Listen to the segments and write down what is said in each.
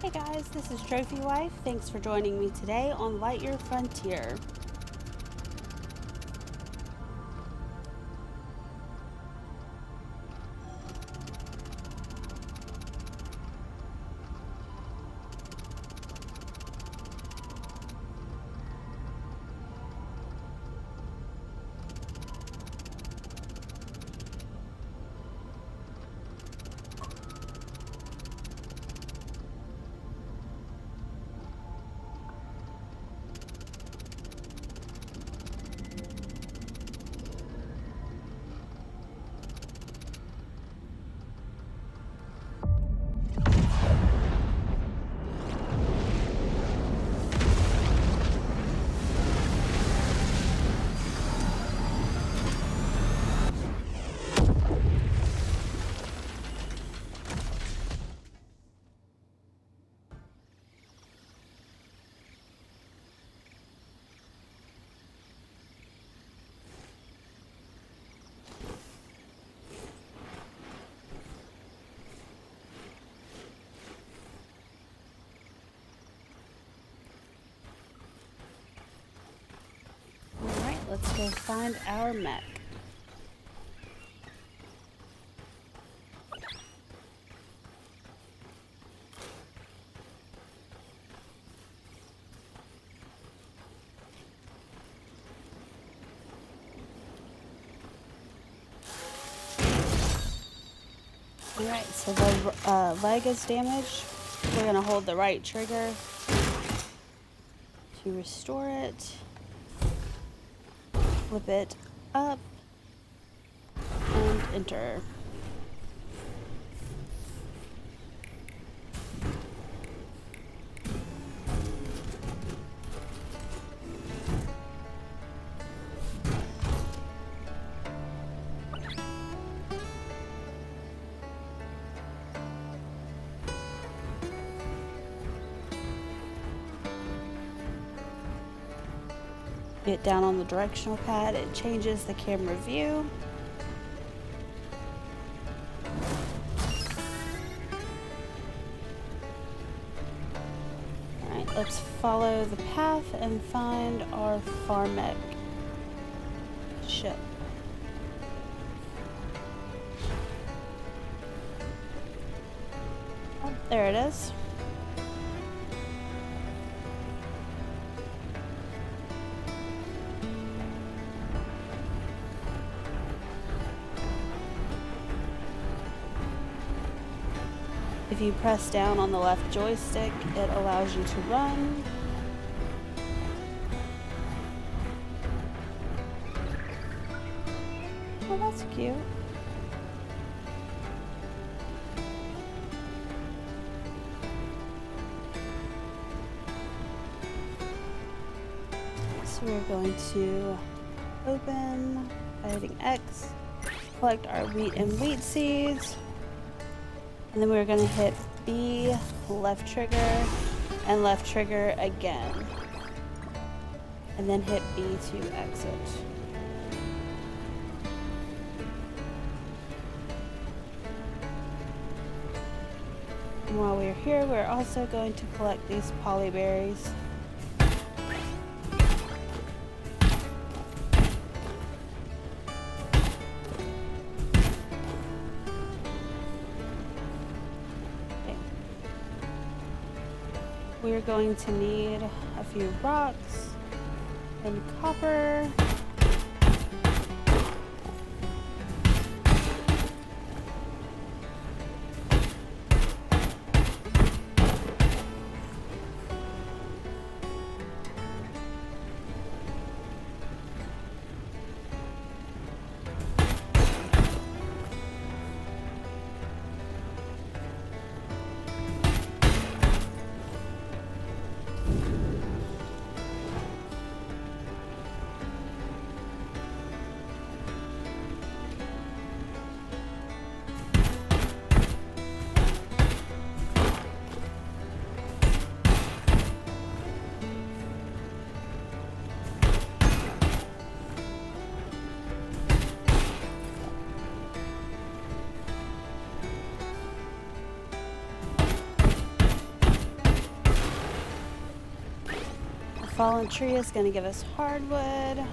Hey guys, this is Trophy Wife. Thanks for joining me today on Lightyear Frontier. Alright, let's go find our mech. Alright, so the leg is damaged. We're going to hold the right trigger to restore it. Flip it up and enter. Get down on the directional pad, it changes the camera view. Alright, let's follow the path and find our farm mech ship. Oh, there it is. If you press down on the left joystick, it allows you to run. Oh, that's cute. So we're going to open by hitting X, collect our wheat and wheat seeds. And then we're going to hit B, left trigger, and left trigger again. And then hit B to exit. And while we're here, we're also going to collect these polyberries. We're going to need a few rocks and copper. fallen tree is going to give us hardwood.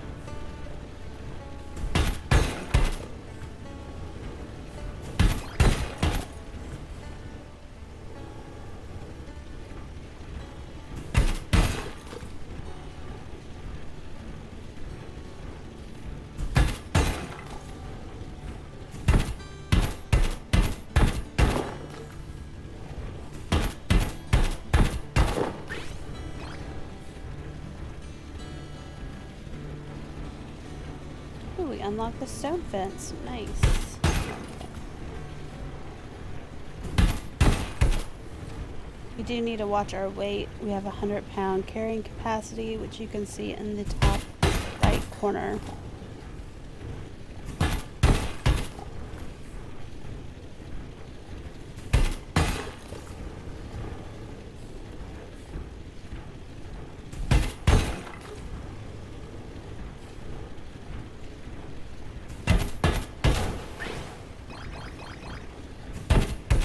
Ooh, we unlocked the stone fence. Nice. We do need to watch our weight. We have a 100-pound carrying capacity, which you can see in the top right corner.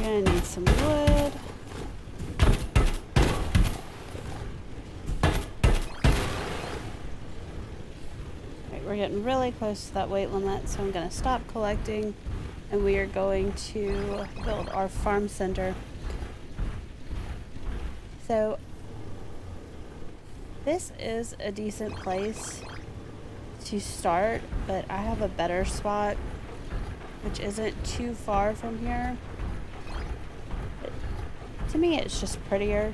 You're gonna need some wood. Alright, we're getting really close to that weight limit, so I'm gonna stop collecting and we are going to build our farm center. So this is a decent place to start, but I have a better spot which isn't too far from here. To me, it's just prettier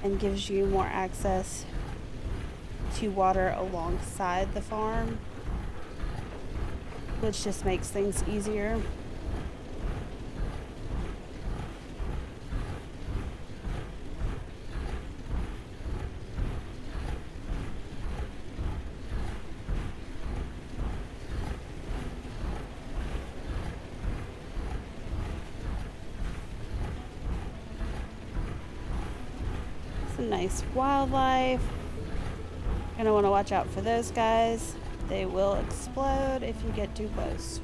and gives you more access to water alongside the farm, which just makes things easier. Some nice wildlife. You're gonna want to watch out for those guys. They will explode if you get too close.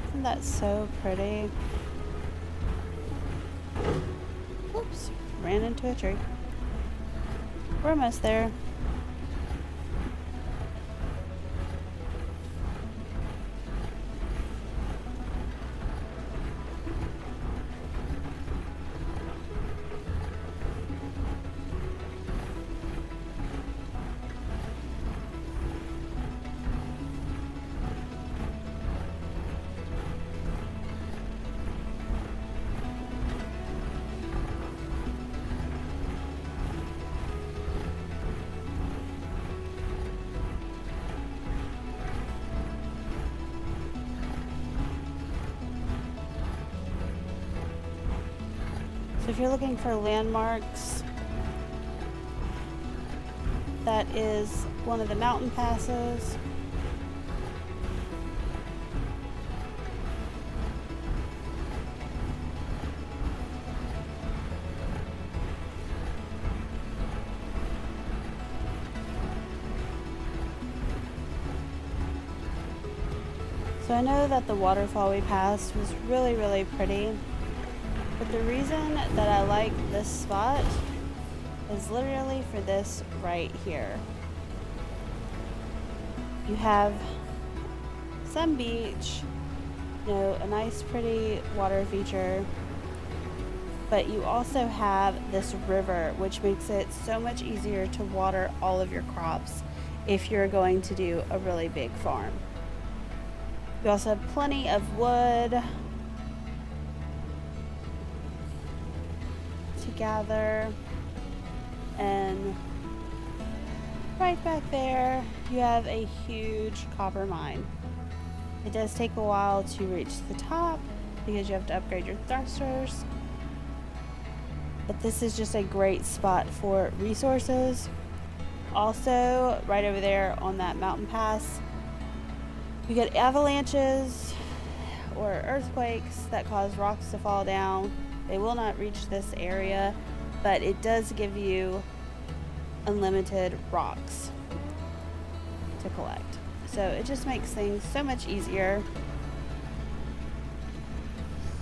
Isn't that so pretty? Oops, ran into a tree. We're almost there. So if you're looking for landmarks, that is one of the mountain passes. So I know that the waterfall we passed was really, really pretty. But the reason that I like this spot is literally for this right here. You have some beach, you know, a nice pretty water feature, but you also have this river, which makes it so much easier to water all of your crops if you're going to do a really big farm. You also have plenty of wood gather, and right back there you have a huge copper mine. It does take a while to reach the top because you have to upgrade your thrusters, but this is just a great spot for resources. Also, right over there on that mountain pass, you get avalanches or earthquakes that cause rocks to fall down. They will not reach this area, but it does give you unlimited rocks to collect. So it just makes things so much easier.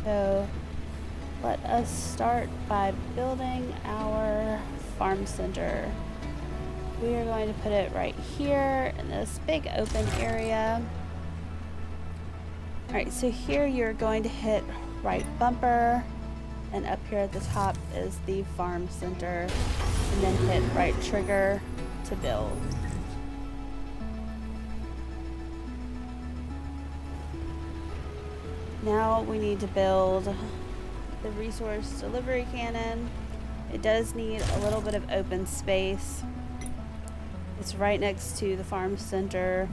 So let us start by building our farm center. We are going to put it right here in this big open area. Alright, so here you're going to hit right bumper, and up here at the top is the farm center, and then hit right trigger to build. Now we need to build the resource delivery cannon. It does need a little bit of open space. It's right next to the farm center.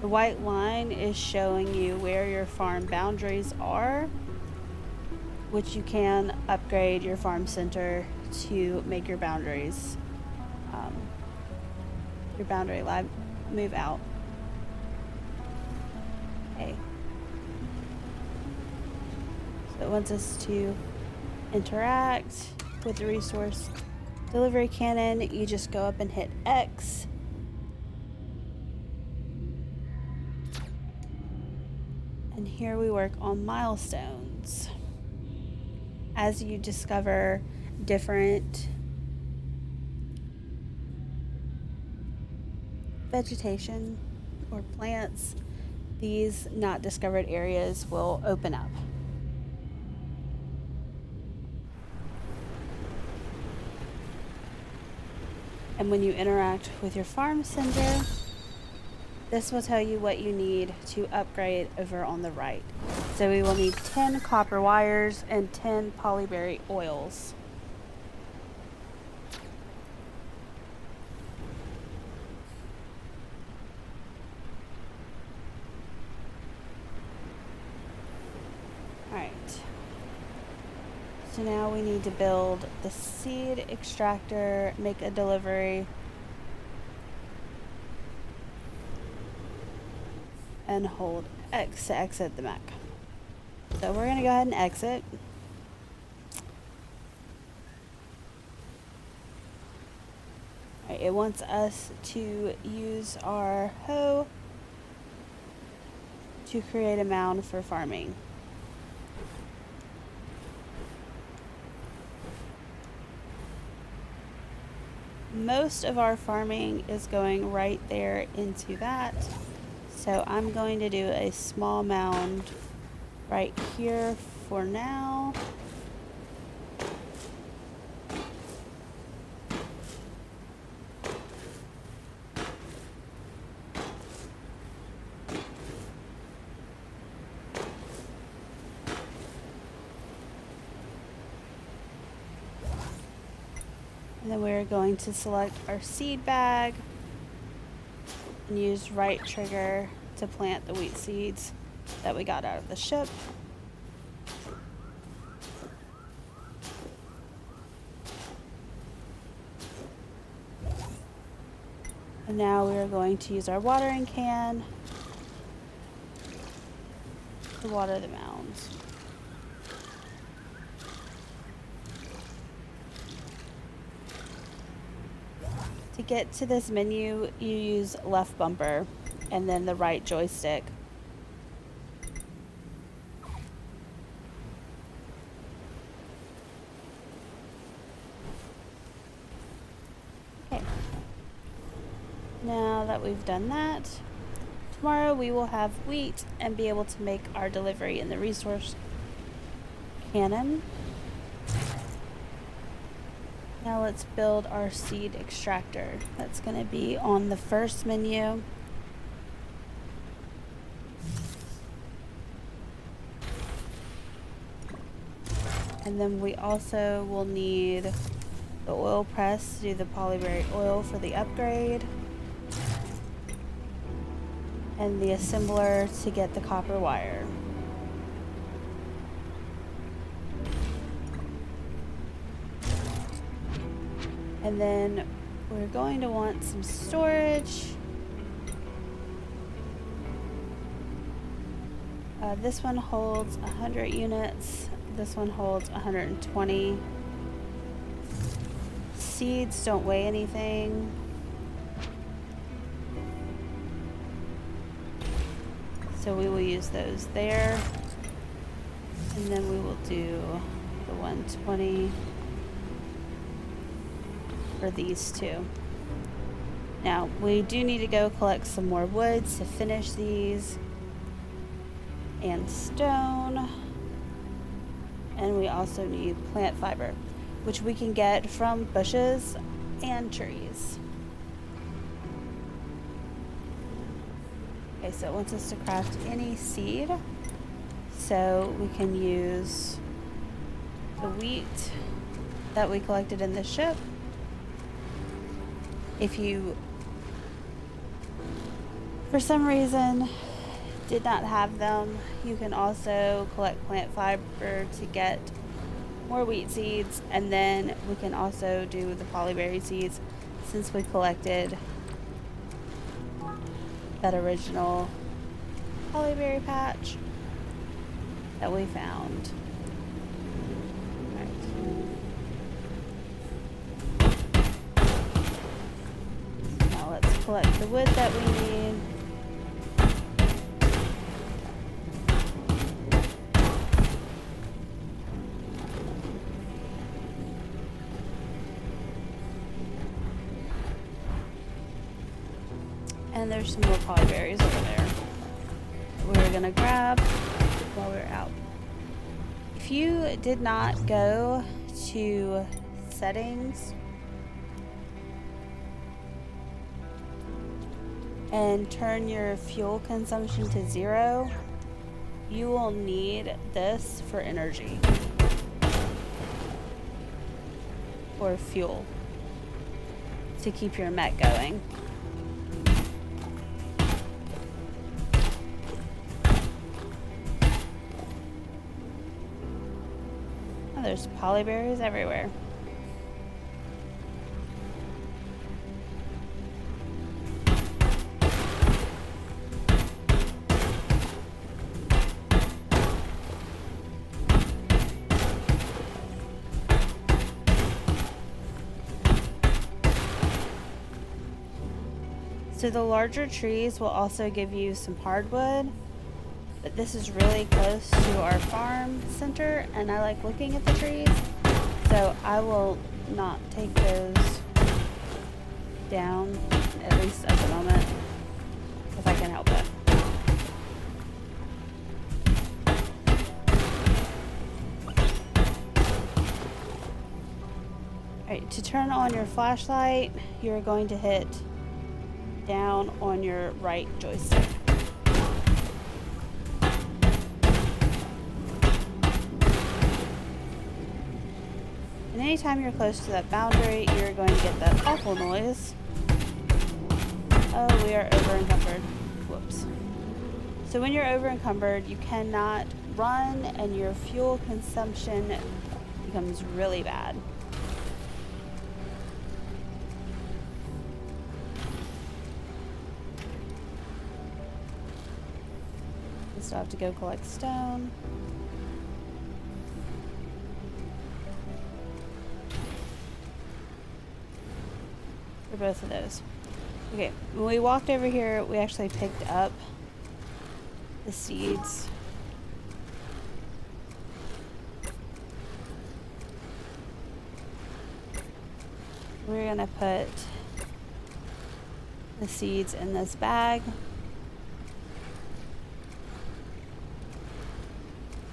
The white line is showing you where your farm boundaries are, which you can upgrade your farm center to make your boundaries, your boundary line move out. Okay. So it wants us to interact with the resource delivery cannon. You just go up and hit X. And here we work on milestones. As you discover different vegetation or plants, these not discovered areas will open up. And when you interact with your farm center, this will tell you what you need to upgrade over on the right. So we will need 10 copper wires and 10 polyberry oils. Alright. So now we need to build the seed extractor, make a delivery, and hold X to exit the mech. So we're going to go ahead and exit. Right, it wants us to use our hoe to create a mound for farming. Most of our farming is going right there into that. So I'm going to do a small mound right here for now. And then we're going to select our seed bag and use right trigger to plant the wheat seeds that we got out of the ship. And now we are going to use our watering can to water the mounds. To get to this menu, you use left bumper and then the right joystick. Okay. Now that we've done that, tomorrow we will have wheat and be able to make our delivery in the resource cannon. Now let's build our seed extractor. That's going to be on the first menu. And then we also will need the oil press to do the polyberry oil for the upgrade. And the assembler to get the copper wire. And then we're going to want some storage. This one holds 100 units. This one holds 120. Seeds don't weigh anything. So we will use those there. And then we will do the 120 for these two. Now, we do need to go collect some more wood to finish these. And stone. And we also need plant fiber, which we can get from bushes and trees. Okay, so it wants us to craft any seed. So we can use the wheat that we collected in the ship. If you, for some reason, did not have them, you can also collect plant fiber to get more wheat seeds, and then we can also do the polyberry seeds since we collected that original polyberry patch that we found. Right. Now let's collect the wood that we need. And there's some more polyberries over there that we were gonna grab while we were out. If you did not go to settings and turn your fuel consumption to 0, you will need this for energy or fuel to keep your mech going. There's polyberries everywhere. So the larger trees will also give you some hardwood. But this is really close to our farm center, and I like looking at the trees, so I will not take those down, at least at the moment, if I can help it. Alright, to turn on your flashlight, you're going to hit down on your right joystick. And anytime you're close to that boundary, you're going to get that awful noise. Oh, we are over encumbered. Whoops. So when you're over encumbered, you cannot run and your fuel consumption becomes really bad. We still have to go collect stone. For both of those. Okay, when we walked over here, we actually picked up the seeds. We're gonna put the seeds in this bag.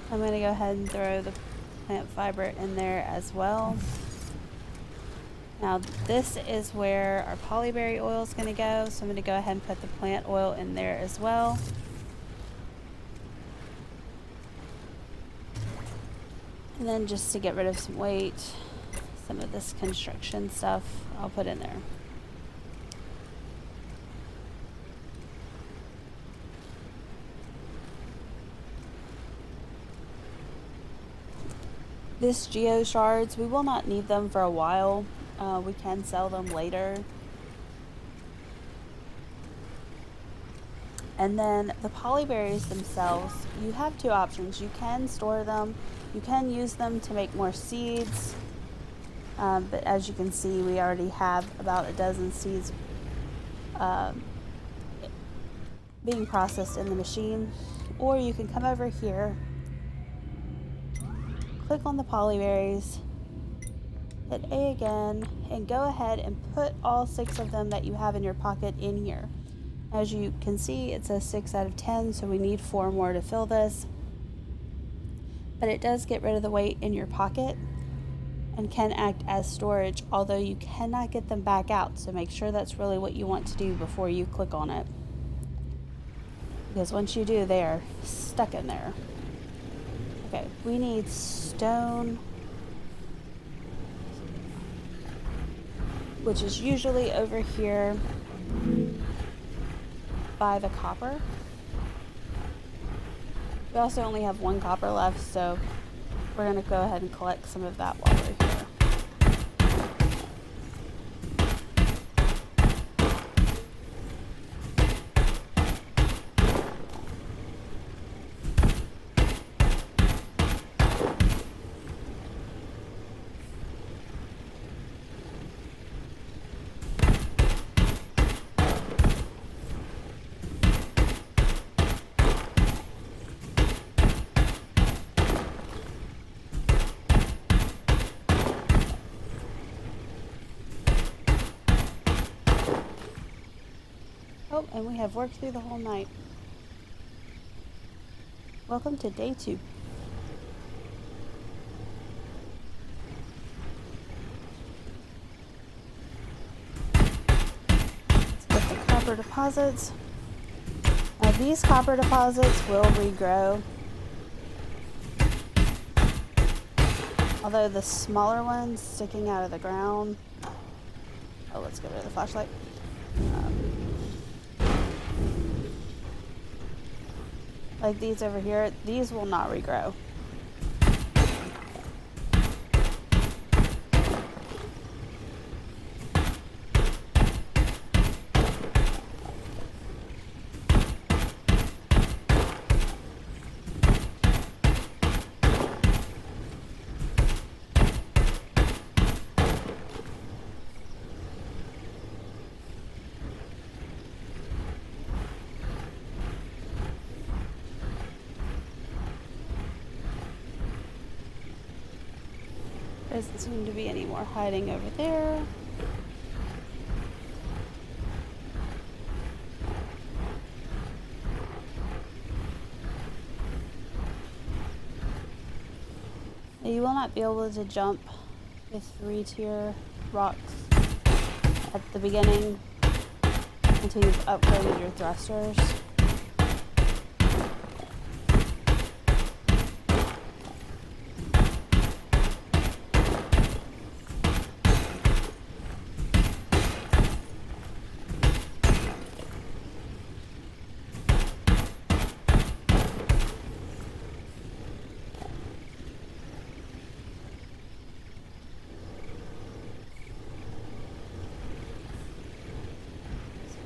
I'm gonna go ahead and throw the plant fiber in there as well. Now this is where our polyberry oil is going to go, so I'm going to go ahead and put the plant oil in there as well. And then just to get rid of some weight, some of this construction stuff, I'll put in there. This geo shards, we will not need them for a while. We can sell them later. And then the polyberries themselves, you have two options. You can store them, you can use them to make more seeds. But as you can see, we already have about a dozen seeds being processed in the machine. Or you can come over here, click on the polyberries, hit A again, and go ahead and put all 6 of them that you have in your pocket in here. As you can see, it says 6 out of 10, so we need 4 more to fill this. But it does get rid of the weight in your pocket and can act as storage, although you cannot get them back out, so make sure that's really what you want to do before you click on it. Because once you do, they are stuck in there. Okay, we need stone, which is usually over here by the copper. We also only have 1 copper left, so we're going to go ahead and collect some of that while we're here. Oh, and we have worked through the whole night. Welcome to day 2. Let's get the copper deposits. Now these copper deposits will regrow. Although the smaller ones sticking out of the ground. Oh, let's get rid of the flashlight. Like these over here, these will not regrow. Doesn't seem to be any more hiding over there. Now you will not be able to jump the 3-tier rocks at the beginning until you've upgraded your thrusters.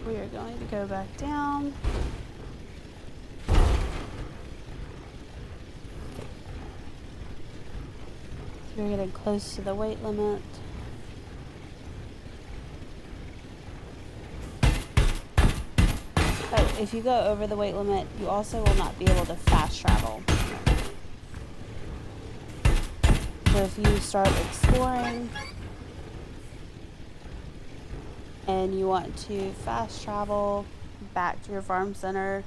We are going to go back down. We're getting close to the weight limit. But if you go over the weight limit, you also will not be able to fast travel. So if you start exploring and you want to fast travel back to your farm center,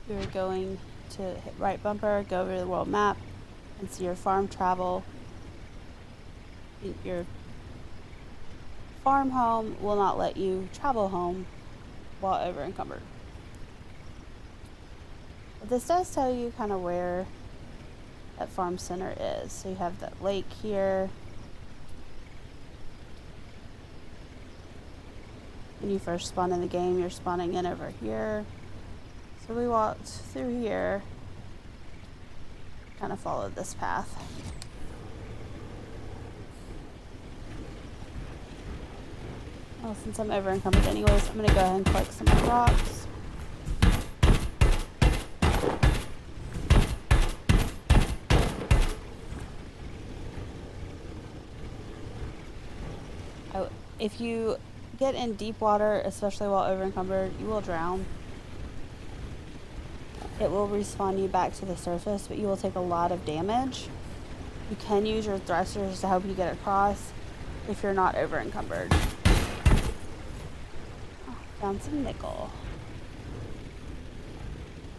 you're going to hit right bumper, go over to the world map, and see your farm travel. Your farm home will not let you travel home while over encumbered. But this does tell you kind of where that farm center is. So you have that lake here. When you first spawn in the game, you're spawning in over here. So we walked through here, kind of followed this path. Well, since I'm over encumbered anyways, I'm going to go ahead and collect some more rocks. If you get in deep water, especially while over encumbered, you will drown. It will respawn you back to the surface, but you will take a lot of damage. You can use your thrusters to help you get across if you're not over encumbered. Oh, found some nickel.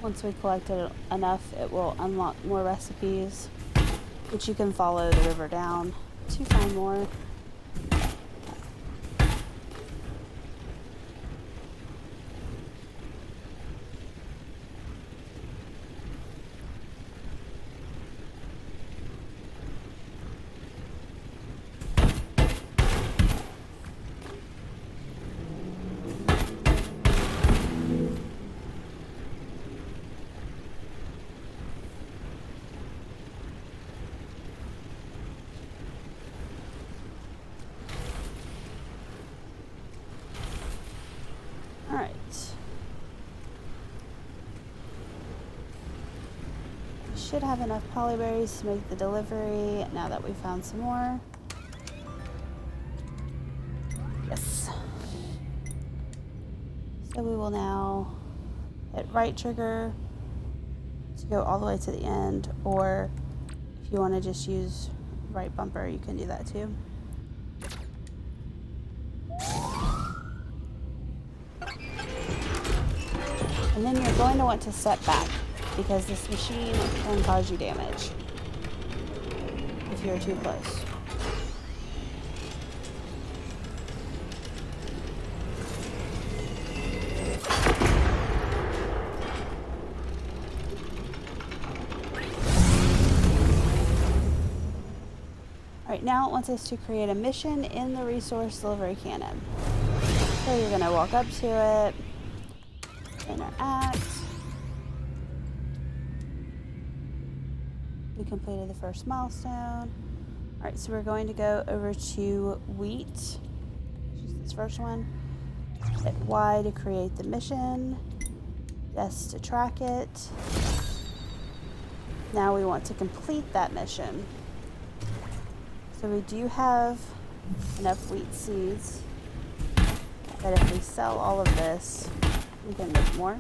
Once we collected enough, it will unlock more recipes, which you can follow the river down to find more. Alright. We should have enough polyberries to make the delivery now that we found some more. Yes. So we will now hit right trigger to go all the way to the end, or if you want to just use right bumper, you can do that too. And then you're going to want to step back because this machine can cause you damage if you're too close. Alright, now it wants us to create a mission in the resource delivery cannon. So you're going to walk up to it, interact. We completed the first milestone. Alright, so we're going to go over to wheat, which is this first one. Hit Y to create the mission. Yes to track it. Now we want to complete that mission. So we do have enough wheat seeds that if we sell all of this, we can make more.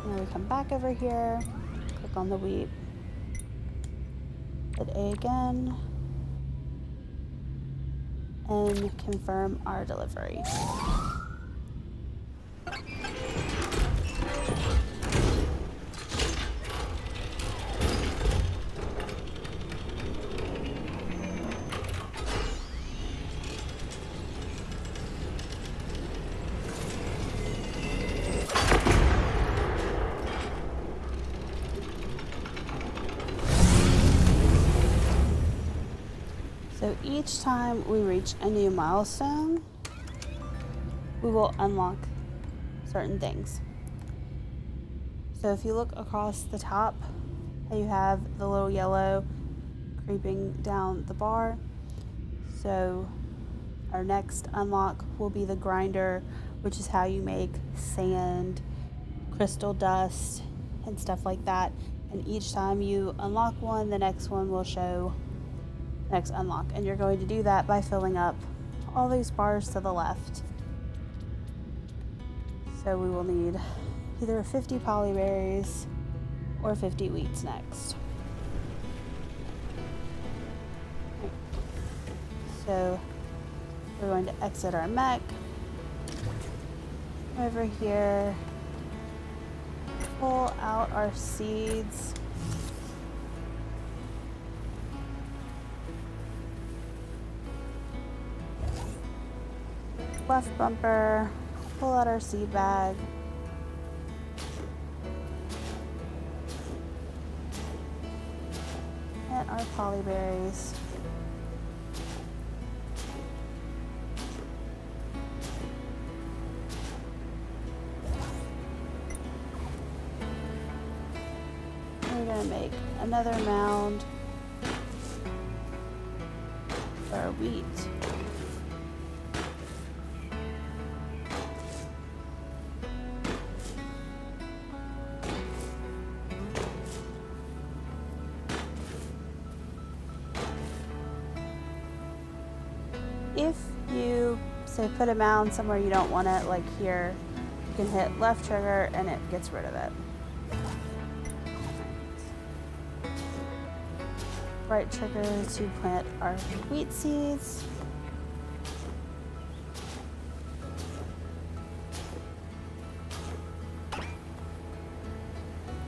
Now we come back over here, click on the wheat, hit A again, and confirm our delivery. So each time we reach a new milestone, we will unlock certain things. So if you look across the top, you have the little yellow creeping down the bar. So our next unlock will be the grinder, which is how you make sand, crystal dust, and stuff like that. And each time you unlock one, the next one will show next unlock, and you're going to do that by filling up all these bars to the left. So we will need either 50 polyberries or 50 wheats next. So we're going to exit our mech. Over here, pull out our seeds. Left bumper, pull out our seed bag. And our polyberries. We're going to make another mound for our wheat. if you say put a mound somewhere you don't want it, like here, you can hit left trigger and it gets rid of it. Right trigger to plant our wheat seeds.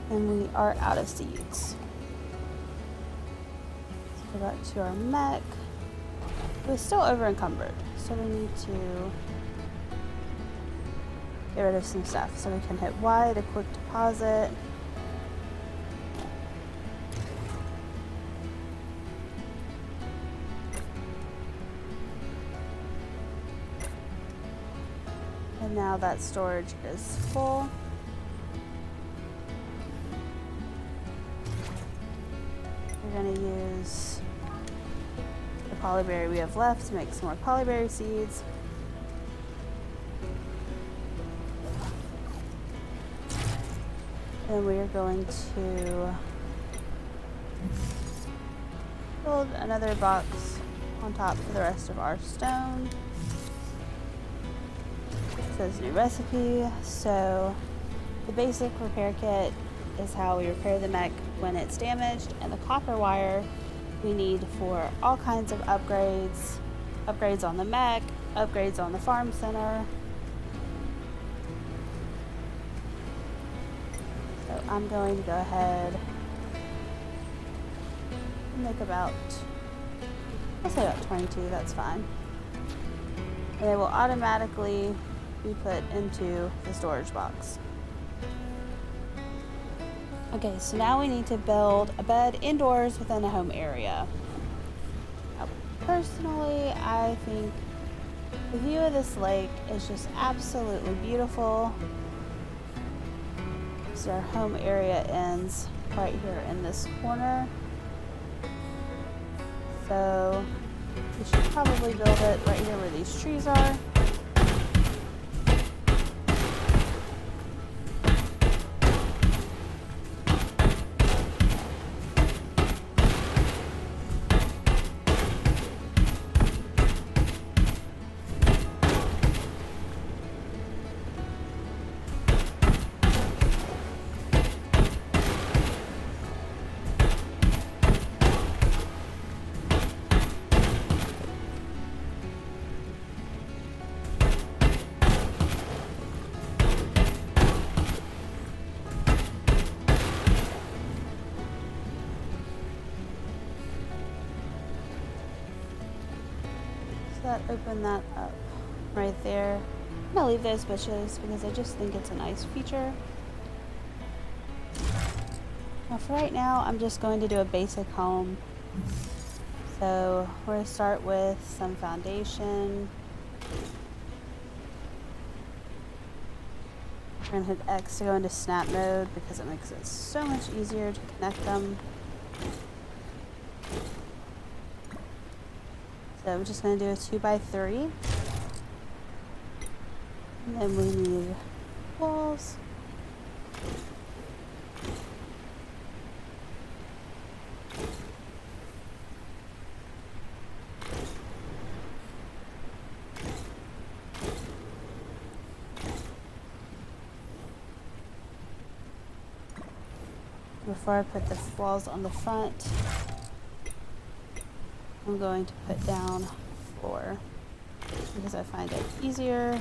And we are out of seeds. So go back to our mech. We're still over encumbered, so we need to get rid of some stuff. So we can hit Y to quick deposit. And now that storage is full. We're going to use the polyberry we have left to make some more polyberry seeds. And we are going to build another box on top for the rest of our stone. It says new recipe. So the basic repair kit is how we repair the mech when it's damaged, and the copper wire we need for all kinds of upgrades. Upgrades on the mech, upgrades on the farm center. So I'm going to go ahead and make about, I'll say about 22, that's fine. And they will automatically be put into the storage box. Okay, so now we need to build a bed indoors within a home area. Now, personally, I think the view of this lake is just absolutely beautiful. So our home area ends right here in this corner. So we should probably build it right here where these trees are. Open that up right there. I'm gonna leave those bushes because I just think it's a nice feature. Now for right now, I'm just going to do a basic home. So we're gonna start with some foundation. We're gonna hit X to go into snap mode because it makes it so much easier to connect them. So I'm just going to do a 2x3. And then we need walls. Before I put the walls on the front, I'm going to put down floor because I find it easier.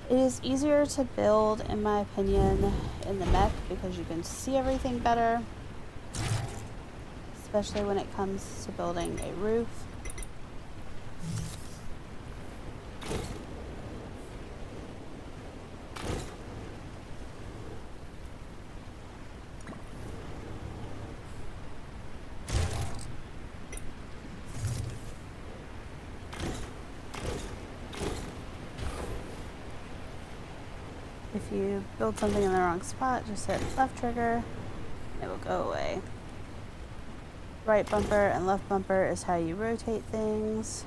It is easier to build, in my opinion, in the mech because you can see everything better, especially when it comes to building a roof. If you build something in the wrong spot, just hit left trigger, and it will go away. Right bumper and left bumper is how you rotate things.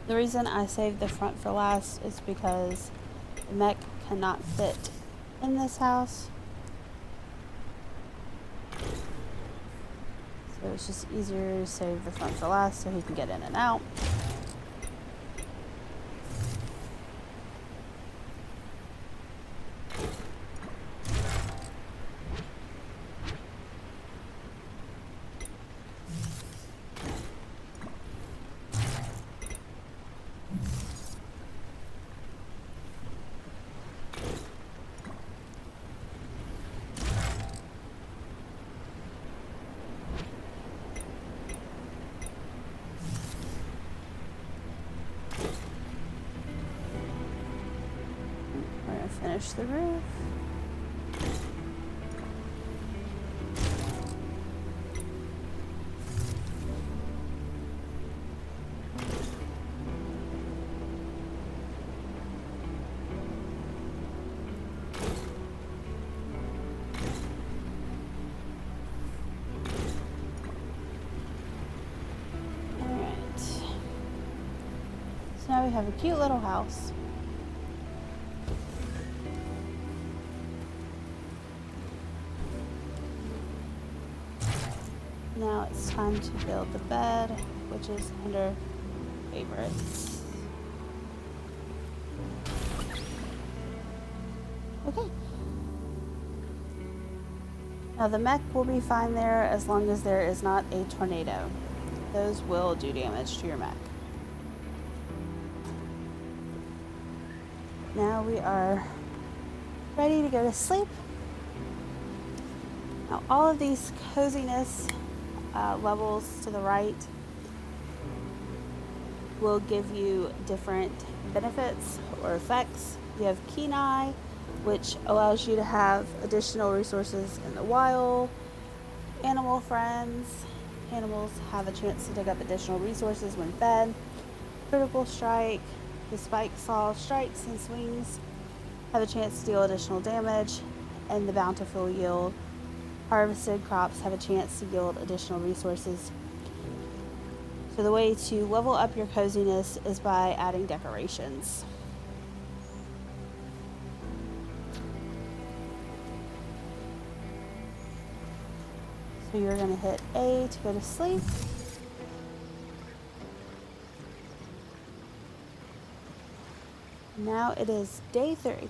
The reason I saved the front for last is because the mech cannot fit in this house. So it's just easier to save the front for last so he can get in and out. We're gonna finish the roof. Alright. So now we have a cute little house. Now it's time to build the bed, which is under favorites. Okay. Now the mech will be fine there as long as there is not a tornado. Those will do damage to your mech. Now we are ready to go to sleep. Now all of these coziness levels to the right will give you different benefits or effects. You have Keen Eye, which allows you to have additional resources in the wild. Animal friends. Animals have a chance to dig up additional resources when fed. Critical Strike. The Spike Saw strikes and swings have a chance to deal additional damage. And the Bountiful Yield. Harvested crops have a chance to yield additional resources. So the way to level up your coziness is by adding decorations. So you're going to hit A to go to sleep. Now it is day 3.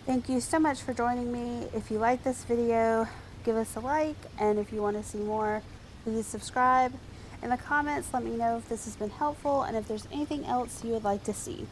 Thank you so much for joining me. If you like this video, give us a like, and if you want to see more, please subscribe. In the comments, let me know if this has been helpful and if there's anything else you would like to see.